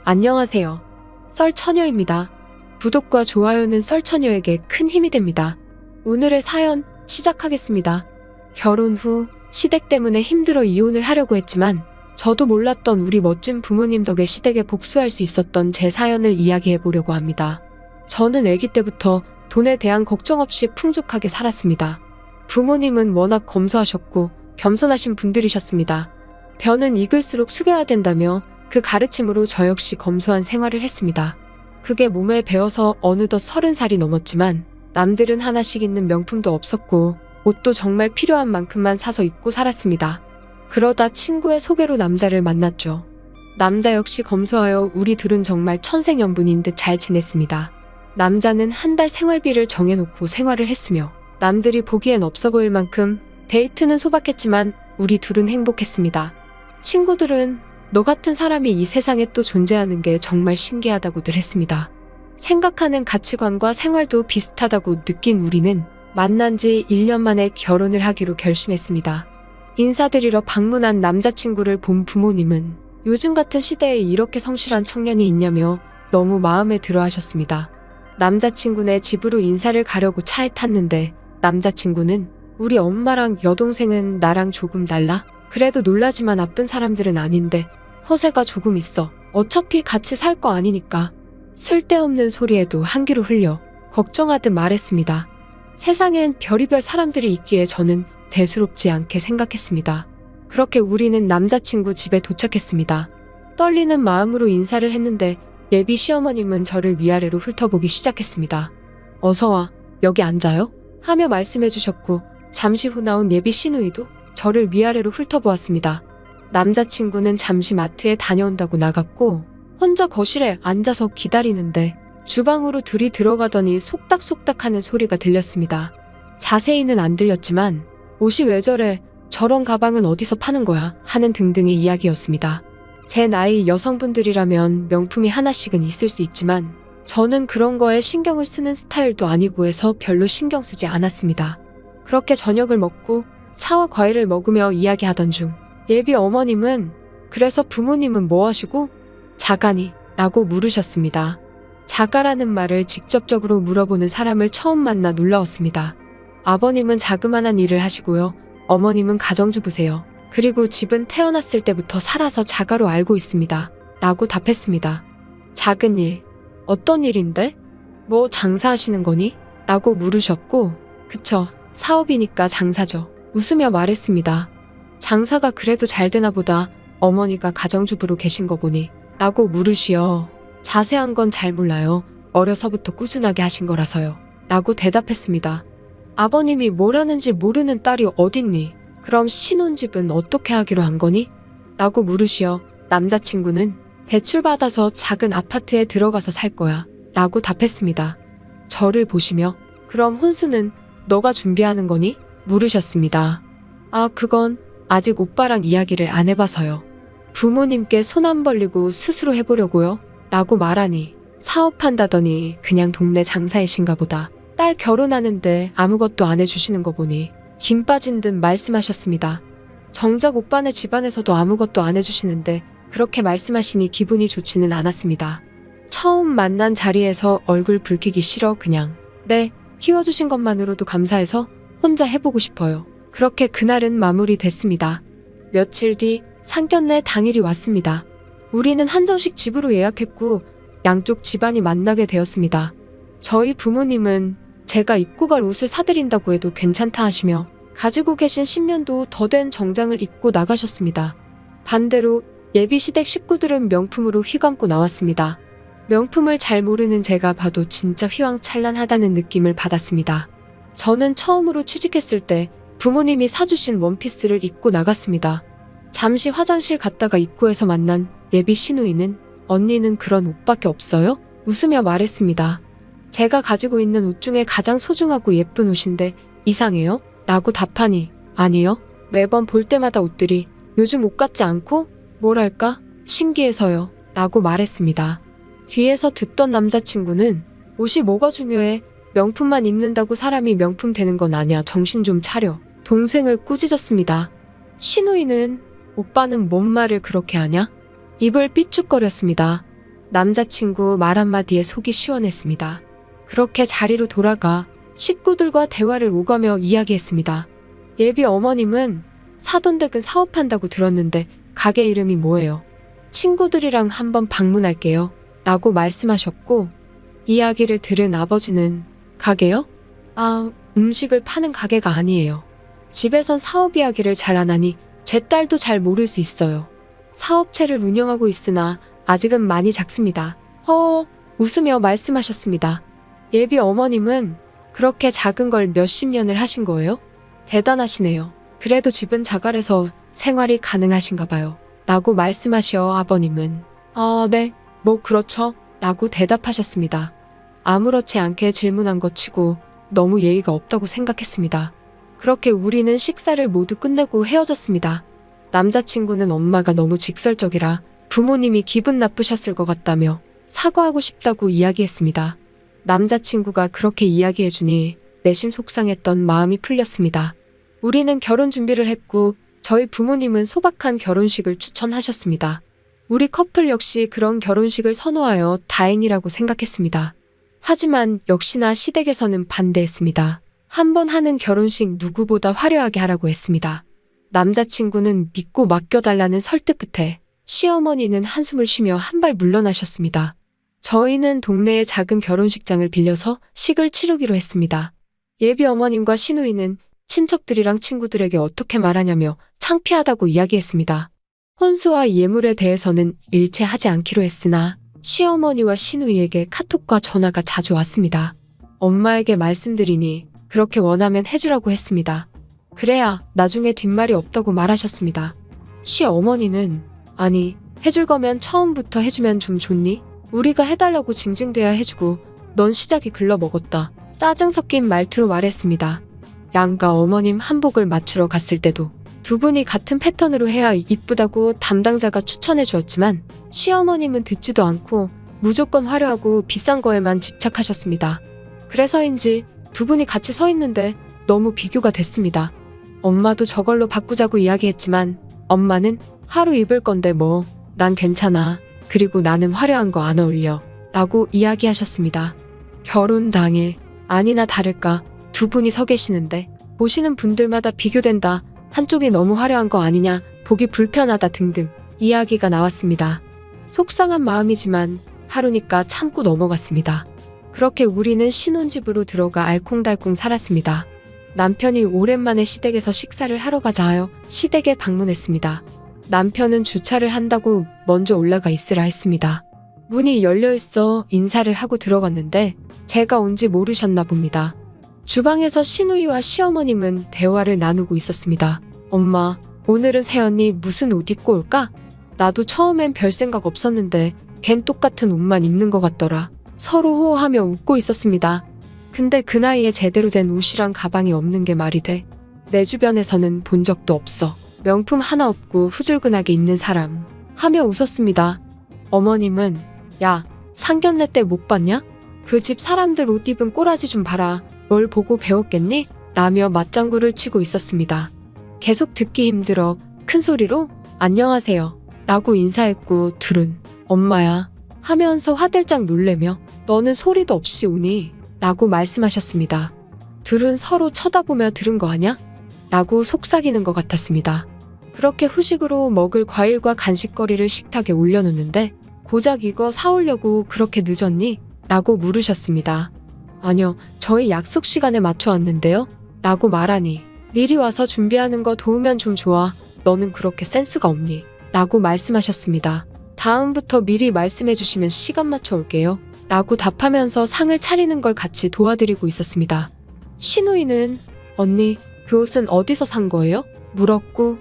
안녕하세요. 썰처녀입니다. 구독과 좋아요는 썰처녀에게 큰 힘이 됩니다. 오늘의 사연 시작하겠습니다. 결혼 후 시댁 때문에 힘들어 이혼을 하려고 했지만 저도 몰랐던 우리 멋진 부모님 덕에 시댁에 복수할 수 있었던 제 사연을 이야기해 보려고 합니다. 저는 아기 때부터 돈에 대한 걱정 없이 풍족하게 살았습니다. 부모님은 워낙 검소하셨고 겸손하신 분들이셨습니다. 벼는 익을수록 숙여야 된다며 그 가르침으로 저 역시 검소한 생활을 했습니다. 그게 몸에 배어서 어느덧 30살이 넘었지만 남들은 하나씩 있는 명품도 없었고 옷도 정말 필요한 만큼만 사서 입고 살았습니다. 그러다 친구의 소개로 남자를 만났죠. 남자 역시 검소하여 우리 둘은 정말 천생연분인 듯 잘 지냈습니다. 남자는 한 달 생활비를 정해놓고 생활을 했으며 남들이 보기엔 없어 보일 만큼 데이트는 소박했지만 우리 둘은 행복했습니다. 친구들은 너 같은 사람이 이 세상에 또 존재하는 게 정말 신기하다고들 했습니다. 생각하는 가치관과 생활도 비슷하다고 느낀 우리는 만난 지 1년 만에 결혼을 하기로 결심했습니다. 인사드리러 방문한 남자친구를 본 부모님은 요즘 같은 시대에 이렇게 성실한 청년이 있냐며 너무 마음에 들어 하셨습니다. 남자친구네 집으로 인사를 가려고 차에 탔는데 남자친구는 우리 엄마랑 여동생은 나랑 조금 달라? 그래도 놀라지만 나쁜 사람들은 아닌데 허세가 조금 있어. 어차피 같이 살 거 아니니까. 쓸데없는 소리에도 한기로 흘려 걱정하듯 말했습니다. 세상엔 별의별 사람들이 있기에 저는 대수롭지 않게 생각했습니다. 그렇게 우리는 남자친구 집에 도착했습니다. 떨리는 마음으로 인사를 했는데 예비 시어머님은 저를 위아래로 훑어보기 시작했습니다. 어서와, 여기 앉아요? 하며 말씀해 주셨고 잠시 후 나온 예비 시누이도 저를 위아래로 훑어보았습니다. 남자친구는 잠시 마트에 다녀온다고 나갔고 혼자 거실에 앉아서 기다리는데 주방으로 둘이 들어가더니 속닥속닥 하는 소리가 들렸습니다. 자세히는 안 들렸지만 옷이 왜 저래? 저런 가방은 어디서 파는 거야? 하는 등등의 이야기였습니다. 제 나이 여성분들이라면 명품이 하나씩은 있을 수 있지만 저는 그런 거에 신경을 쓰는 스타일도 아니고 해서 별로 신경 쓰지 않았습니다. 그렇게 저녁을 먹고 차와 과일을 먹으며 이야기하던 중 예비 어머님은 그래서 부모님은 뭐 하시고? 자가니? 라고 물으셨습니다. 자가라는 말을 직접적으로 물어보는 사람을 처음 만나 놀라웠습니다. 아버님은 자그마한 일을 하시고요. 어머님은 가정주부세요. 그리고 집은 태어났을 때부터 살아서 자가로 알고 있습니다. 라고 답했습니다. 작은 일? 어떤 일인데? 뭐 장사하시는 거니? 라고 물으셨고 그쵸, 사업이니까 장사죠. 웃으며 말했습니다. 장사가 그래도 잘 되나 보다. 어머니가 가정주부로 계신 거 보니. 라고 물으시어 자세한 건 잘 몰라요. 어려서부터 꾸준하게 하신 거라서요. 라고 대답했습니다. 아버님이 뭘 하는지 모르는 딸이 어딨니? 그럼 신혼집은 어떻게 하기로 한 거니? 라고 물으시어 남자친구는 대출받아서 작은 아파트에 들어가서 살 거야. 라고 답했습니다. 저를 보시며 그럼 혼수는 너가 준비하는 거니? 물으셨습니다. 아, 그건 아직 오빠랑 이야기를 안 해봐서요. 부모님께 손 안 벌리고 스스로 해보려고요. 라고 말하니 사업한다더니 그냥 동네 장사이신가 보다. 딸 결혼하는데 아무것도 안 해주시는 거 보니 김 빠진 듯 말씀하셨습니다. 정작 오빠네 집안에서도 아무것도 안 해주시는데 그렇게 말씀하시니 기분이 좋지는 않았습니다. 처음 만난 자리에서 얼굴 붉히기 싫어 그냥. 네, 키워주신 것만으로도 감사해서 혼자 해보고 싶어요. 그렇게 그날은 마무리됐습니다. 며칠 뒤 상견례 당일이 왔습니다. 우리는 한정식 집으로 예약했고 양쪽 집안이 만나게 되었습니다. 저희 부모님은 제가 입고 갈 옷을 사드린다고 해도 괜찮다 하시며 가지고 계신 10년도 더 된 정장을 입고 나가셨습니다. 반대로 예비 시댁 식구들은 명품으로 휘감고 나왔습니다. 명품을 잘 모르는 제가 봐도 진짜 휘황찬란하다는 느낌을 받았습니다. 저는 처음으로 취직했을 때 부모님이 사주신 원피스를 입고 나갔습니다. 잠시 화장실 갔다가 입구에서 만난 예비 시누이는 언니는 그런 옷밖에 없어요? 웃으며 말했습니다. 제가 가지고 있는 옷 중에 가장 소중하고 예쁜 옷인데 이상해요? 라고 답하니 아니요. 매번 볼 때마다 옷들이 요즘 옷 같지 않고 뭐랄까 신기해서요. 라고 말했습니다. 뒤에서 듣던 남자친구는 옷이 뭐가 중요해? 명품만 입는다고 사람이 명품 되는 건 아니야. 정신 좀 차려. 동생을 꾸짖었습니다. 시누이는 오빠는 뭔 말을 그렇게 하냐? 입을 삐죽거렸습니다. 남자친구 말 한마디에 속이 시원했습니다. 그렇게 자리로 돌아가 식구들과 대화를 오가며 이야기했습니다. 예비 어머님은 사돈댁은 사업한다고 들었는데 가게 이름이 뭐예요? 친구들이랑 한번 방문할게요. 라고 말씀하셨고, 이야기를 들은 아버지는 가게요? 음식을 파는 가게가 아니에요. 집에선 사업 이야기를 잘 안 하니 제 딸도 잘 모를 수 있어요. 사업체를 운영하고 있으나 아직은 많이 작습니다. 웃으며 말씀하셨습니다. 예비 어머님은 그렇게 작은 걸 몇십 년을 하신 거예요? 대단하시네요. 그래도 집은 자갈해서 생활이 가능하신가 봐요. 라고 말씀하셔 아버님은 네, 뭐 그렇죠. 라고 대답하셨습니다. 아무렇지 않게 질문한 것 치고 너무 예의가 없다고 생각했습니다. 그렇게 우리는 식사를 모두 끝내고 헤어졌습니다. 남자친구는 엄마가 너무 직설적이라 부모님이 기분 나쁘셨을 것 같다며 사과하고 싶다고 이야기했습니다. 남자친구가 그렇게 이야기해주니 내심 속상했던 마음이 풀렸습니다. 우리는 결혼 준비를 했고 저희 부모님은 소박한 결혼식을 추천하셨습니다. 우리 커플 역시 그런 결혼식을 선호하여 다행이라고 생각했습니다. 하지만 역시나 시댁에서는 반대했습니다. 한 번 하는 결혼식 누구보다 화려하게 하라고 했습니다. 남자친구는 믿고 맡겨달라는 설득 끝에 시어머니는 한숨을 쉬며 한 발 물러나셨습니다. 저희는 동네의 작은 결혼식장을 빌려서 식을 치르기로 했습니다. 예비 어머님과 시누이는 친척들이랑 친구들에게 어떻게 말하냐며 창피하다고 이야기했습니다. 혼수와 예물에 대해서는 일체하지 않기로 했으나 시어머니와 시누이에게 카톡과 전화가 자주 왔습니다. 엄마에게 말씀드리니 그렇게 원하면 해주라고 했습니다. 그래야 나중에 뒷말이 없다고 말하셨습니다. 시어머니는 아니 해줄 거면 처음부터 해주면 좀 좋니? 우리가 해달라고 징징대야 해주고 넌 시작이 글러먹었다. 짜증 섞인 말투로 말했습니다. 양가 어머님 한복을 맞추러 갔을 때도 두 분이 같은 패턴으로 해야 이쁘다고 담당자가 추천해 주었지만 시어머님은 듣지도 않고 무조건 화려하고 비싼 거에만 집착하셨습니다. 그래서인지 두 분이 같이 서 있는데 너무 비교가 됐습니다. 엄마도 저걸로 바꾸자고 이야기했지만 엄마는 하루 입을 건데 뭐 난 괜찮아. 그리고 나는 화려한 거 안 어울려. 라고 이야기하셨습니다. 결혼 당일 아니나 다를까 두 분이 서 계시는데 보시는 분들마다 비교된다. 한쪽이 너무 화려한 거 아니냐. 보기 불편하다 등등 이야기가 나왔습니다. 속상한 마음이지만 하루니까 참고 넘어갔습니다. 그렇게 우리는 신혼집으로 들어가 알콩달콩 살았습니다. 남편이 오랜만에 시댁에서 식사를 하러 가자 하여 시댁에 방문했습니다. 남편은 주차를 한다고 먼저 올라가 있으라 했습니다. 문이 열려있어 인사를 하고 들어갔는데 제가 온지 모르셨나 봅니다. 주방에서 시누이와 시어머님은 대화를 나누고 있었습니다. 엄마, 오늘은 새언니 무슨 옷 입고 올까? 나도 처음엔 별 생각 없었는데 걘 똑같은 옷만 입는 것 같더라. 서로 호호하며 웃고 있었습니다. 근데 그 나이에 제대로 된 옷이랑 가방이 없는 게 말이 돼? 내 주변에서는 본 적도 없어. 명품 하나 없고 후줄근하게 입는 사람. 하며 웃었습니다. 어머님은 야, 상견례 때 못 봤냐? 그 집 사람들 옷 입은 꼬라지 좀 봐라. 뭘 보고 배웠겠니? 라며 맞장구를 치고 있었습니다. 계속 듣기 힘들어 큰 소리로 안녕하세요 라고 인사했고 둘은 엄마야 하면서 화들짝 놀래며 너는 소리도 없이 오니? 라고 말씀하셨습니다. 둘은 서로 쳐다보며 들은 거 아냐? 라고 속삭이는 것 같았습니다. 그렇게 후식으로 먹을 과일과 간식거리를 식탁에 올려놓는데 고작 이거 사오려고 그렇게 늦었니? 라고 물으셨습니다. 아니요, 저희 약속 시간에 맞춰 왔는데요? 라고 말하니 미리 와서 준비하는 거 도우면 좀 좋아. 너는 그렇게 센스가 없니? 라고 말씀하셨습니다. 다음부터 미리 말씀해 주시면 시간 맞춰 올게요. 라고 답하면서 상을 차리는 걸 같이 도와드리고 있었습니다. 시누이는 언니, 그 옷은 어디서 산 거예요? 물었고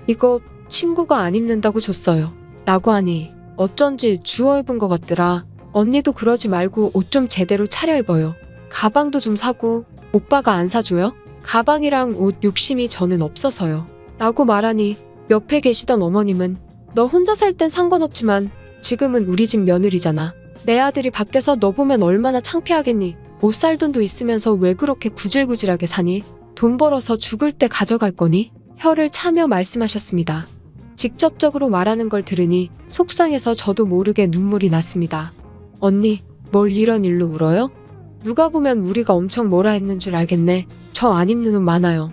이거 친구가 안 입는다고 줬어요. 라고 하니 어쩐지 주워 입은 것 같더라. 언니도 그러지 말고 옷 좀 제대로 차려 입어요. 가방도 좀 사고 오빠가 안 사줘요? 가방이랑 옷 욕심이 저는 없어서요. 라고 말하니 옆에 계시던 어머님은 너 혼자 살 땐 상관없지만 지금은 우리 집 며느리잖아. 내 아들이 밖에서 너 보면 얼마나 창피하겠니? 옷 살 돈도 있으면서 왜 그렇게 구질구질하게 사니? 돈 벌어서 죽을 때 가져갈 거니? 혀를 차며 말씀하셨습니다. 직접적으로 말하는 걸 들으니 속상해서 저도 모르게 눈물이 났습니다. 언니, 뭘 이런 일로 울어요? 누가 보면 우리가 엄청 뭐라 했는 줄 알겠네. 저 안 입는 옷 많아요.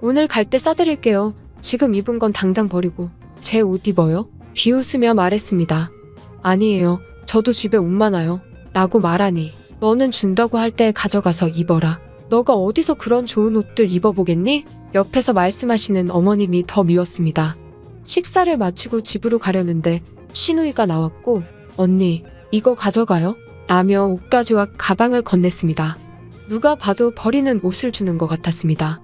오늘 갈 때 싸드릴게요. 지금 입은 건 당장 버리고 제 옷 입어요? 비웃으며 말했습니다. 아니에요. 저도 집에 옷 많아요. 라고 말하니 너는 준다고 할 때 가져가서 입어라. 너가 어디서 그런 좋은 옷들 입어보겠니? 옆에서 말씀하시는 어머님이 더 미웠습니다. 식사를 마치고 집으로 가려는데 시누이가 나왔고 언니 이거 가져가요? 라며 옷가지와 가방을 건넸습니다. 누가 봐도 버리는 옷을 주는 것 같았습니다.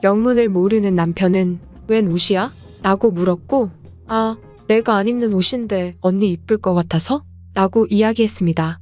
영문을 모르는 남편은 웬 옷이야? 라고 물었고 아 내가 안 입는 옷인데 언니 이쁠 것 같아서? 라고 이야기했습니다.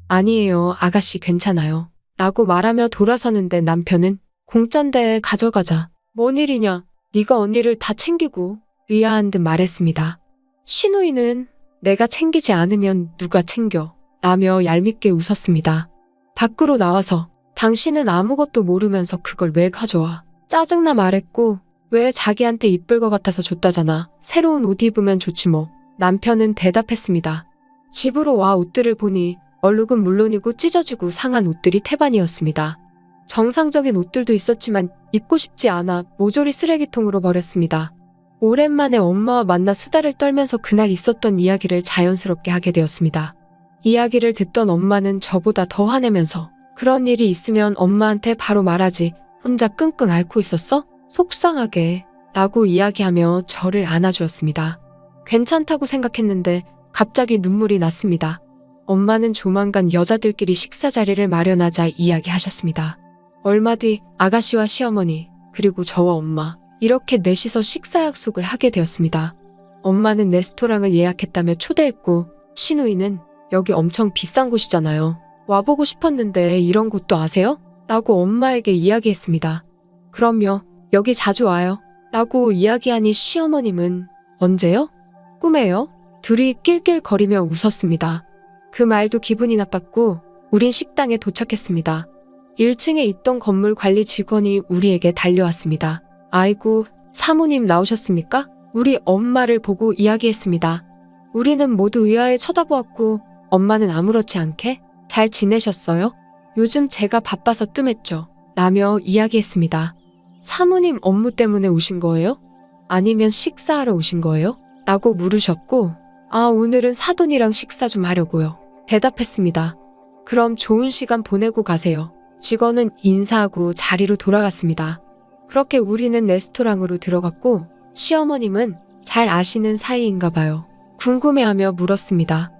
아니에요 아가씨 괜찮아요. 라고 말하며 돌아서는데 남편은 공짠데 가져가자. 뭔 일이냐? 네가 언니를 다 챙기고 의아한 듯 말했습니다. 시누이는 내가 챙기지 않으면 누가 챙겨? 라며 얄밉게 웃었습니다. 밖으로 나와서 당신은 아무것도 모르면서 그걸 왜 가져와? 짜증나 말했고 왜 자기한테 이쁠 것 같아서 줬다잖아. 새로운 옷 입으면 좋지 뭐. 남편은 대답했습니다. 집으로 와 옷들을 보니 얼룩은 물론이고 찢어지고 상한 옷들이 태반이었습니다. 정상적인 옷들도 있었지만 입고 싶지 않아 모조리 쓰레기통으로 버렸습니다. 오랜만에 엄마와 만나 수다를 떨면서 그날 있었던 이야기를 자연스럽게 하게 되었습니다. 이야기를 듣던 엄마는 저보다 더 화내면서 그런 일이 있으면 엄마한테 바로 말하지 혼자 끙끙 앓고 있었어? 속상하게 라고 이야기하며 저를 안아주었습니다. 괜찮다고 생각했는데 갑자기 눈물이 났습니다. 엄마는 조만간 여자들끼리 식사 자리를 마련하자 이야기하셨습니다. 얼마 뒤 아가씨와 시어머니 그리고 저와 엄마 이렇게 넷이서 식사 약속을 하게 되었습니다. 엄마는 레스토랑을 예약했다며 초대했고 시누이는 여기 엄청 비싼 곳이잖아요. 와보고 싶었는데 이런 곳도 아세요? 라고 엄마에게 이야기했습니다. 그럼요. 여기 자주 와요. 라고 이야기하니 시어머님은 언제요? 꿈에요? 둘이 낄낄거리며 웃었습니다. 그 말도 기분이 나빴고 우린 식당에 도착했습니다. 1층에 있던 건물 관리 직원이 우리에게 달려왔습니다. 아이고, 사모님 나오셨습니까? 우리 엄마를 보고 이야기했습니다. 우리는 모두 의아해 쳐다보았고 엄마는 아무렇지 않게 잘 지내셨어요? 요즘 제가 바빠서 뜸했죠. 라며 이야기했습니다. 사모님 업무 때문에 오신 거예요? 아니면 식사하러 오신 거예요? 라고 물으셨고 아 오늘은 사돈이랑 식사 좀 하려고요. 대답했습니다. 그럼 좋은 시간 보내고 가세요. 직원은 인사하고 자리로 돌아갔습니다. 그렇게 우리는 레스토랑으로 들어갔고 시어머님은 잘 아시는 사이인가 봐요. 궁금해하며 물었습니다.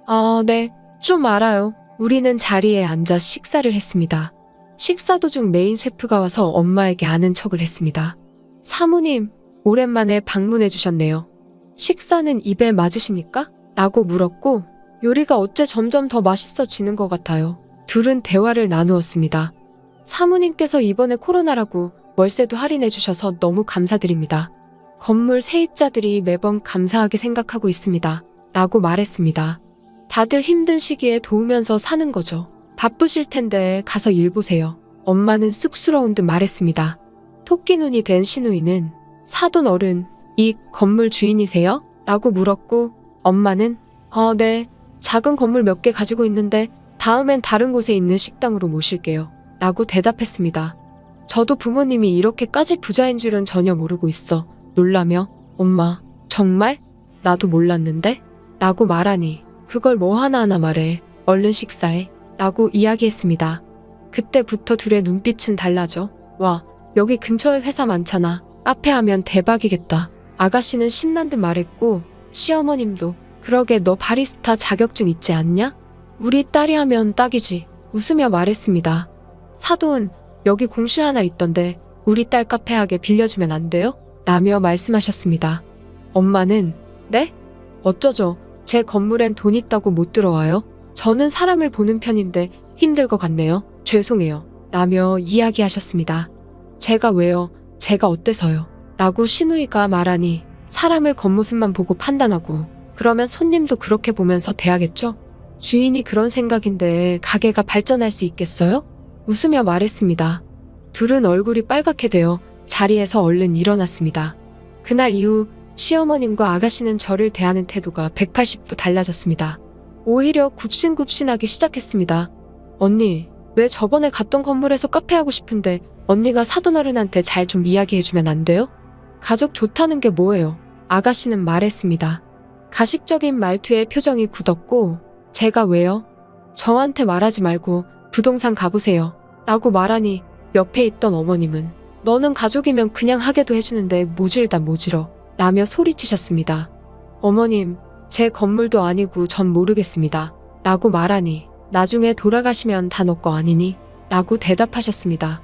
아, 네, 좀 알아요. 우리는 자리에 앉아 식사를 했습니다. 식사 도중 메인 셰프가 와서 엄마에게 아는 척을 했습니다. 사모님, 오랜만에 방문해 주셨네요. 식사는 입에 맞으십니까? 라고 물었고 요리가 어째 점점 더 맛있어지는 것 같아요. 둘은 대화를 나누었습니다. 사모님께서 이번에 코로나라고 월세도 할인해 주셔서 너무 감사드립니다. 건물 세입자들이 매번 감사하게 생각하고 있습니다. 라고 말했습니다. 다들 힘든 시기에 도우면서 사는 거죠. 바쁘실 텐데 가서 일 보세요. 엄마는 쑥스러운 듯 말했습니다. 토끼눈이 된 시누이는 사돈 어른, 이 건물 주인이세요? 라고 물었고 엄마는 아, 네. 작은 건물 몇 개 가지고 있는데 다음엔 다른 곳에 있는 식당으로 모실게요. 라고 대답했습니다. 저도 부모님이 이렇게까지 부자인 줄은 전혀 모르고 있어 놀라며 엄마, 정말? 나도 몰랐는데? 라고 말하니 그걸 뭐 하나하나 말해. 얼른 식사해. 라고 이야기했습니다. 그때부터 둘의 눈빛은 달라져. 와, 여기 근처에 회사 많잖아. 카페 하면 대박이겠다. 아가씨는 신난 듯 말했고 시어머님도 그러게 너 바리스타 자격증 있지 않냐? 우리 딸이 하면 딱이지. 웃으며 말했습니다. 사돈, 여기 공실 하나 있던데 우리 딸 카페 하게 빌려주면 안 돼요? 라며 말씀하셨습니다. 엄마는 네? 어쩌죠? 제 건물엔 돈 있다고 못 들어와요? 저는 사람을 보는 편인데 힘들 것 같네요. 죄송해요. 라며 이야기하셨습니다. 제가 왜요? 제가 어때서요? 라고 시누이가 말하니 사람을 겉모습만 보고 판단하고 그러면 손님도 그렇게 보면서 대하겠죠? 주인이 그런 생각인데 가게가 발전할 수 있겠어요? 웃으며 말했습니다. 둘은 얼굴이 빨갛게 되어 자리에서 얼른 일어났습니다. 그날 이후 시어머님과 아가씨는 저를 대하는 태도가 180도 달라졌습니다. 오히려 굽신굽신하기 시작했습니다. 언니, 왜 저번에 갔던 건물에서 카페 하고 싶은데 언니가 사돈어른한테 잘 좀 이야기해주면 안 돼요? 가족 좋다는 게 뭐예요? 아가씨는 말했습니다. 가식적인 말투에 표정이 굳었고 제가 왜요? 저한테 말하지 말고 부동산 가보세요. 라고 말하니 옆에 있던 어머님은 너는 가족이면 그냥 하게도 해주는데 모질다 모질어 라며 소리치셨습니다. 어머님, 제 건물도 아니고 전 모르겠습니다. 라고 말하니 나중에 돌아가시면 다 너 거 아니니? 라고 대답하셨습니다.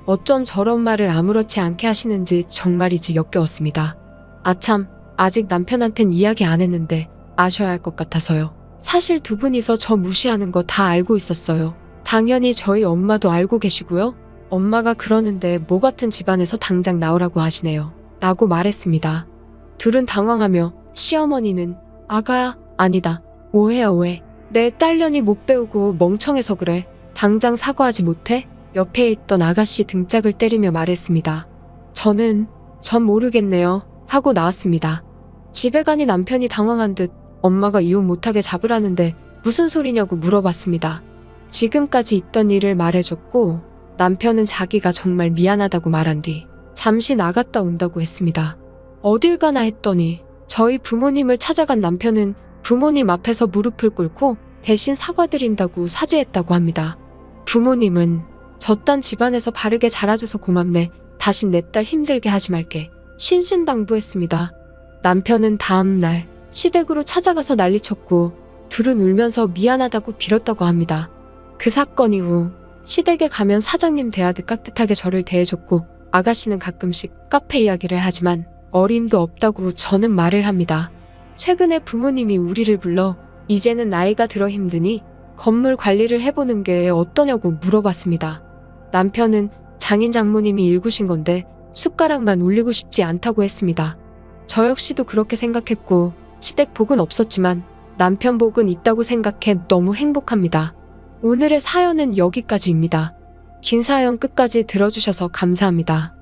어쩜 저런 말을 아무렇지 않게 하시는지 정말이지 역겨웠습니다. 아참, 아직 남편한텐 이야기 안 했는데 아셔야 할 것 같아서요. 사실 두 분이서 저 무시하는 거 다 알고 있었어요. 당연히 저희 엄마도 알고 계시고요. 엄마가 그러는데 뭐 같은 집안에서 당장 나오라고 하시네요. 라고 말했습니다. 둘은 당황하며 시어머니는 아가야, 아니다. 오해야 오해. 내 딸년이 못 배우고 멍청해서 그래. 당장 사과하지 못해? 옆에 있던 아가씨 등짝을 때리며 말했습니다. 전 모르겠네요. 하고 나왔습니다. 집에 가니 남편이 당황한 듯 엄마가 이혼 못하게 잡으라는데 무슨 소리냐고 물어봤습니다. 지금까지 있던 일을 말해줬고 남편은 자기가 정말 미안하다고 말한 뒤 잠시 나갔다 온다고 했습니다. 어딜 가나 했더니 저희 부모님을 찾아간 남편은 부모님 앞에서 무릎을 꿇고 대신 사과드린다고 사죄했다고 합니다. 부모님은 저딴 집안에서 바르게 자라줘서 고맙네. 다신 내 딸 힘들게 하지 말게. 신신당부했습니다. 남편은 다음날 시댁으로 찾아가서 난리쳤고 둘은 울면서 미안하다고 빌었다고 합니다. 그 사건 이후 시댁에 가면 사장님 대하듯 깍듯하게 저를 대해줬고 아가씨는 가끔씩 카페 이야기를 하지만 어림도 없다고 저는 말을 합니다. 최근에 부모님이 우리를 불러 이제는 나이가 들어 힘드니 건물 관리를 해보는 게 어떠냐고 물어봤습니다. 남편은 장인 장모님이 일구신 건데 숟가락만 올리고 싶지 않다고 했습니다. 저 역시도 그렇게 생각했고 시댁 복은 없었지만 남편 복은 있다고 생각해 너무 행복합니다. 오늘의 사연은 여기까지입니다. 긴 사연 끝까지 들어주셔서 감사합니다.